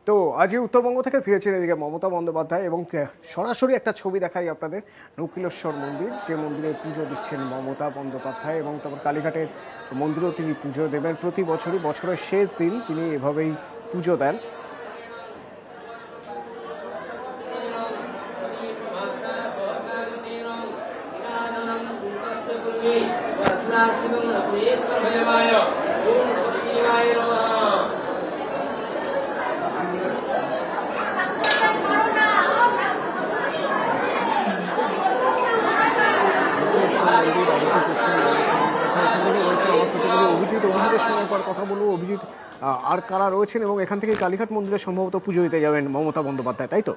তো আজই উত্তরবঙ্গ থেকে ফিরেছেন এদিকে মমতা বন্দ্যোপাধ্যায় এবং সরাসরি একটা ছবি দেখাই আপনাদের নকুলেশ্বর মন্দির, যে মন্দিরে পুজো দিচ্ছেন মমতা বন্দ্যোপাধ্যায় এবং তারপর কালীঘাটের মন্দিরেও তিনি পুজো দেবেন। প্রতি বছরই বছরের শেষ দিন তিনি এভাবেই পুজো দেন। অভিজিতের সঙ্গে একবার কথা বলবো। অভিজিৎ, আর কারা রয়েছেন এবং এখান থেকে কালীঘাট মন্দিরে সম্ভবত পুজো দিতে যাবেন মমতা বন্দ্যোপাধ্যায়, তাই তো?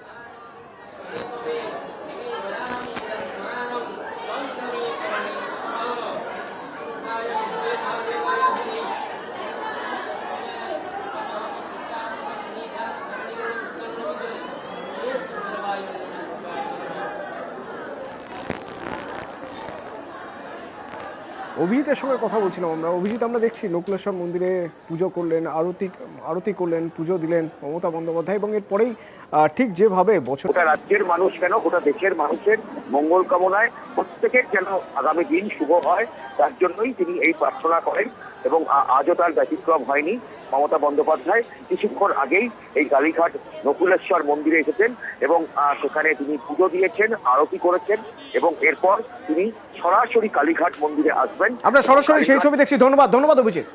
অভিজিতের সঙ্গে কথা বলছিলাম আমরা। অভিজিৎ, আমরা দেখছি নকুলেশ্বর মন্দিরে পুজো করলেন, আরতি করলেন, পুজো দিলেন মমতা বন্দ্যোপাধ্যায় এবং এরপরেই ঠিক যেভাবে বছর গোটা রাজ্যের মানুষ কেন গোটা দেশের মানুষের মঙ্গল কামনায় প্রত্যেকের যেন আগামী দিন শুভ হয়, তার জন্যই তিনি এই প্রার্থনা করেন এবং আজও তার ব্যতিক্রম হয়নি। মমতা বন্দ্যোপাধ্যায় কিছুক্ষণ আগেই এই কালীঘাট নকুলেশ্বর মন্দিরে এসেছেন এবং সেখানে তিনি পুজো দিয়েছেন, আরতি করেছেন এবং এরপর তিনি সরাসরি কালীঘাট মন্দিরে আসবেন। আমরা সরাসরি সেই ছবি দেখছি। ধন্যবাদ অভিজিৎ।